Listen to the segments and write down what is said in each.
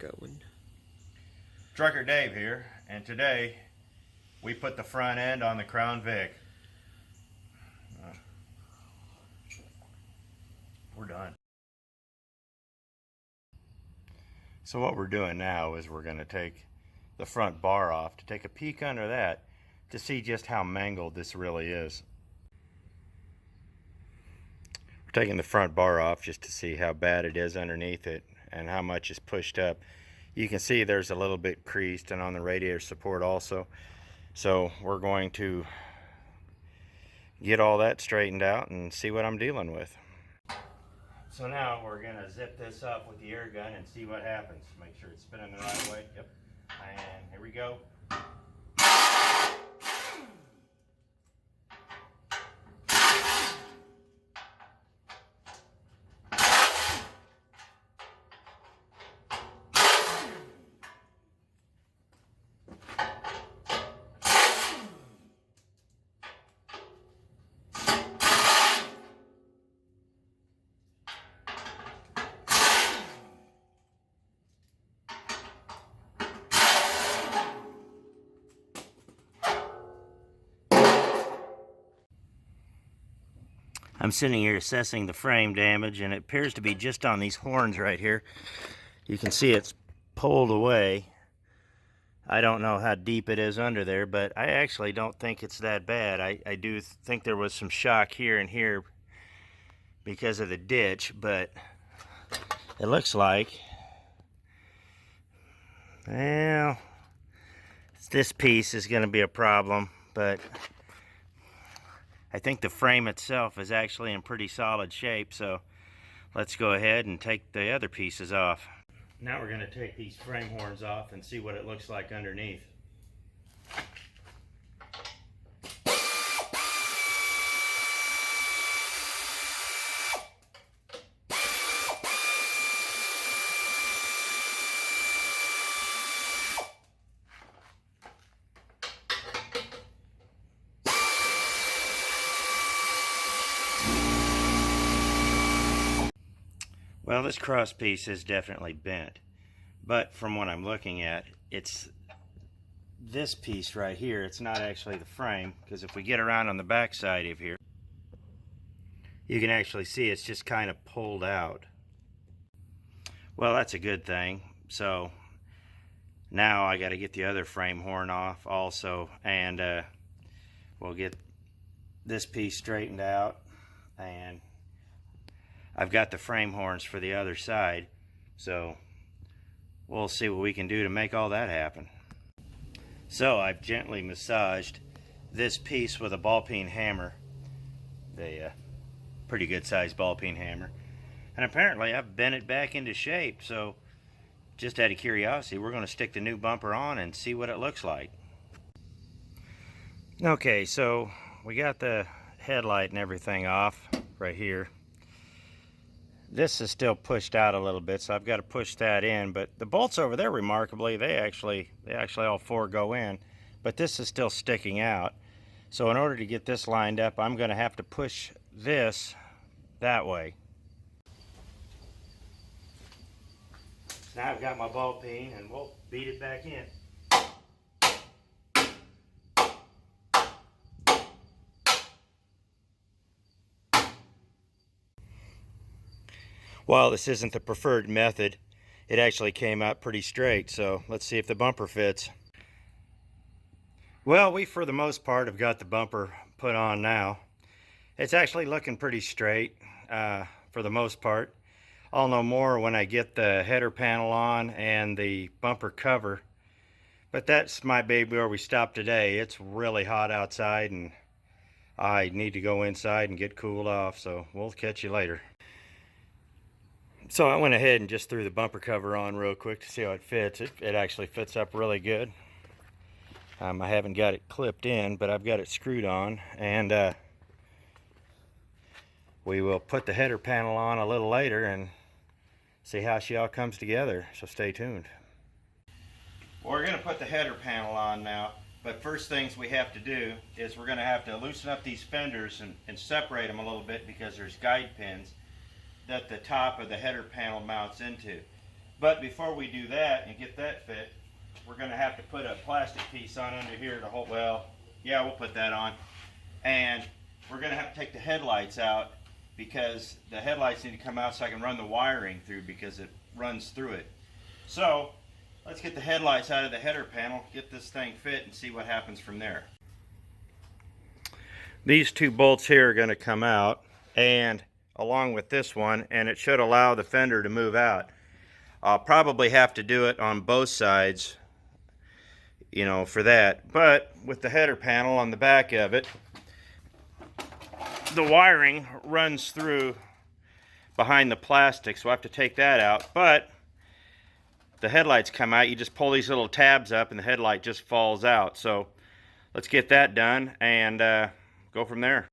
going. Trucker Dave here, and today we put the front end on the Crown Vic. We're done. So what we're doing now is we're going to take the front bar off to take a peek under that to see just how mangled this really is. We're taking the front bar off just to see how bad it is underneath it and how much is pushed up. You can see there's a little bit creased and on the radiator support also. So we're going to get all that straightened out and see what I'm dealing with. So now we're going to zip this up with the air gun and see what happens. Make sure it's spinning the right way. Yep. And here we go. I'm sitting here assessing the frame damage, and it appears to be just on these horns right here. You can see it's pulled away. I don't know how deep it is under there, but I actually don't think it's that bad. I do think there was some shock here and here because of the ditch, but it looks like, well, this piece is going to be a problem, but I think the frame itself is actually in pretty solid shape, so let's go ahead and take the other pieces off. Now we're going to take these frame horns off and see what it looks like underneath. Well, this cross piece is definitely bent, but from what I'm looking at, it's this piece right here. It's not actually the frame, because if we get around on the back side of here, you can actually see it's just kind of pulled out. Well, that's a good thing. So now I got to get the other frame horn off also, and we'll get this piece straightened out, and I've got the frame horns for the other side, so we'll see what we can do to make all that happen. So I've gently massaged this piece with a ball peen hammer, a pretty good sized ball peen hammer, and apparently I've bent it back into shape. So just out of curiosity, we're going to stick the new bumper on and see what it looks like. Okay, so we got the headlight and everything off right here. This is still pushed out a little bit, so I've got to push that in, but the bolts over there, remarkably, they actually all four go in, but this is still sticking out. So in order to get this lined up, I'm going to have to push this that way. Now I've got my ball peen, and we'll beat it back in. While this isn't the preferred method, it actually came out pretty straight, so let's see if the bumper fits. Well, we for the most part have got the bumper put on now. It's actually looking pretty straight for the most part. I'll know more when I get the header panel on and the bumper cover, but that's might be where we stop today. It's really hot outside and I need to go inside and get cooled off, so we'll catch you later. So I went ahead and just threw the bumper cover on real quick to see how it fits. It actually fits up really good. I haven't got it clipped in, but I've got it screwed on, and we will put the header panel on a little later and see how she all comes together, so stay tuned. Well, we're going to put the header panel on now, but first things we have to do is we're going to have to loosen up these fenders and separate them a little bit, because there's guide pins that the top of the header panel mounts into. But before we do that and get that fit, we're going to have to put a plastic piece on under here to hold, well, yeah, we'll put that on. And we're going to have to take the headlights out, because the headlights need to come out so I can run the wiring through, because it runs through it. So let's get the headlights out of the header panel, get this thing fit, and see what happens from there. These two bolts here are going to come out, and along with this one, and it should allow the fender to move out. I'll probably have to do it on both sides, you know, for that. But with the header panel on the back of it, the wiring runs through behind the plastic, so I have to take that out. But the headlights come out, you just pull these little tabs up and the headlight just falls out. So let's get that done and go from there.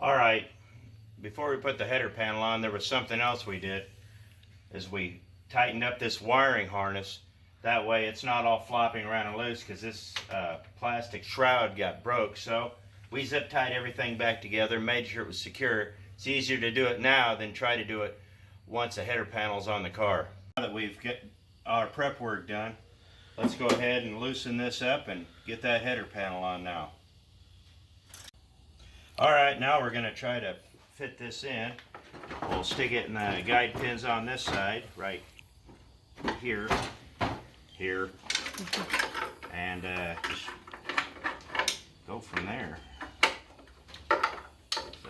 Alright, before we put the header panel on, there was something else we did, is we tightened up this wiring harness. That way it's not all flopping around and loose, because this plastic shroud got broke. So we zip tied everything back together, made sure it was secure. It's easier to do it now than try to do it once the header panel's on the car. Now that we've got our prep work done, let's go ahead and loosen this up and get that header panel on now. Alright, now we're going to try to fit this in. We'll stick it in the guide pins on this side, right here, and just go from there. So,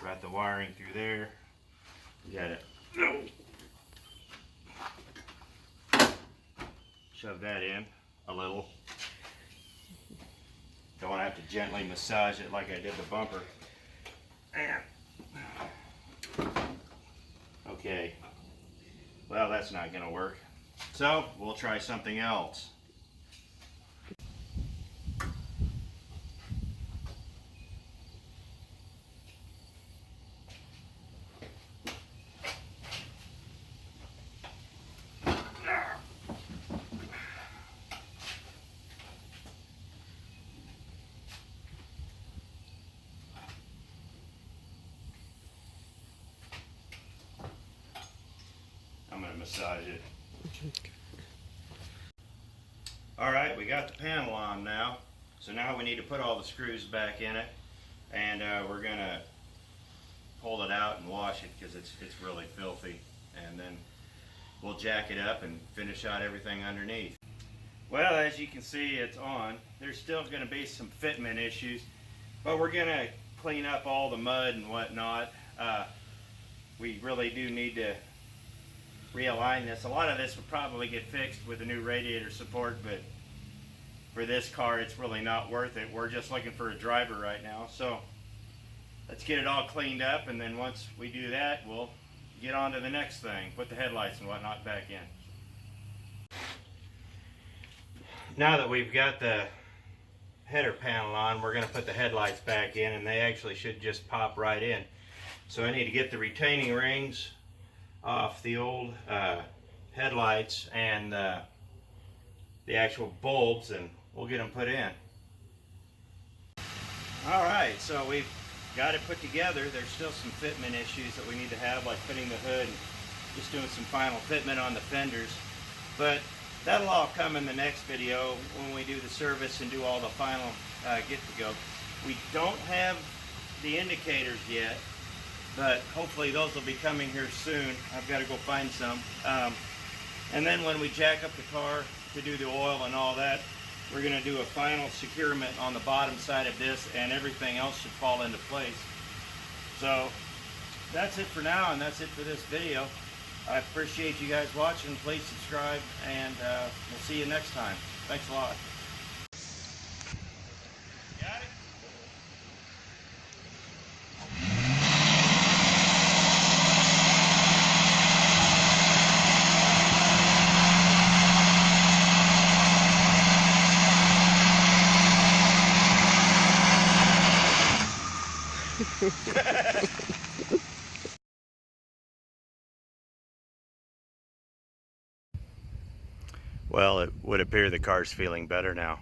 got the wiring through there. You got it. Shove that in a little. Don't want to have to gently massage it like I did the bumper. And okay, well, that's not going to work. So we'll try something else. I'm going to massage it. Alright, we got the panel on now. So now we need to put all the screws back in it. And we're going to pull it out and wash it, because it's really filthy. And then we'll jack it up and finish out everything underneath. Well, as you can see, it's on. There's still going to be some fitment issues, but we're going to clean up all the mud and whatnot. We really do need to realign this. A lot of this will probably get fixed with the new radiator support, but for this car it's really not worth it. We're just looking for a driver right now. So let's get it all cleaned up, and then once we do that, we'll get on to the next thing, put the headlights and whatnot back in. Now that we've got the header panel on, we're going to put the headlights back in, and they actually should just pop right in. So I need to get the retaining rings off the old headlights and the actual bulbs, and we'll get them put in. Alright, so we've got it put together. There's still some fitment issues that we need to have, like fitting the hood and just doing some final fitment on the fenders. But that'll all come in the next video when we do the service and do all the final get-to-go. We don't have the indicators yet, but hopefully those will be coming here soon. I've got to go find some. And then when we jack up the car to do the oil and all that, we're going to do a final securement on the bottom side of this, and everything else should fall into place. So that's it for now, and that's it for this video. I appreciate you guys watching. Please subscribe, and we'll see you next time. Thanks a lot. Got it? Well, it would appear the car's feeling better now.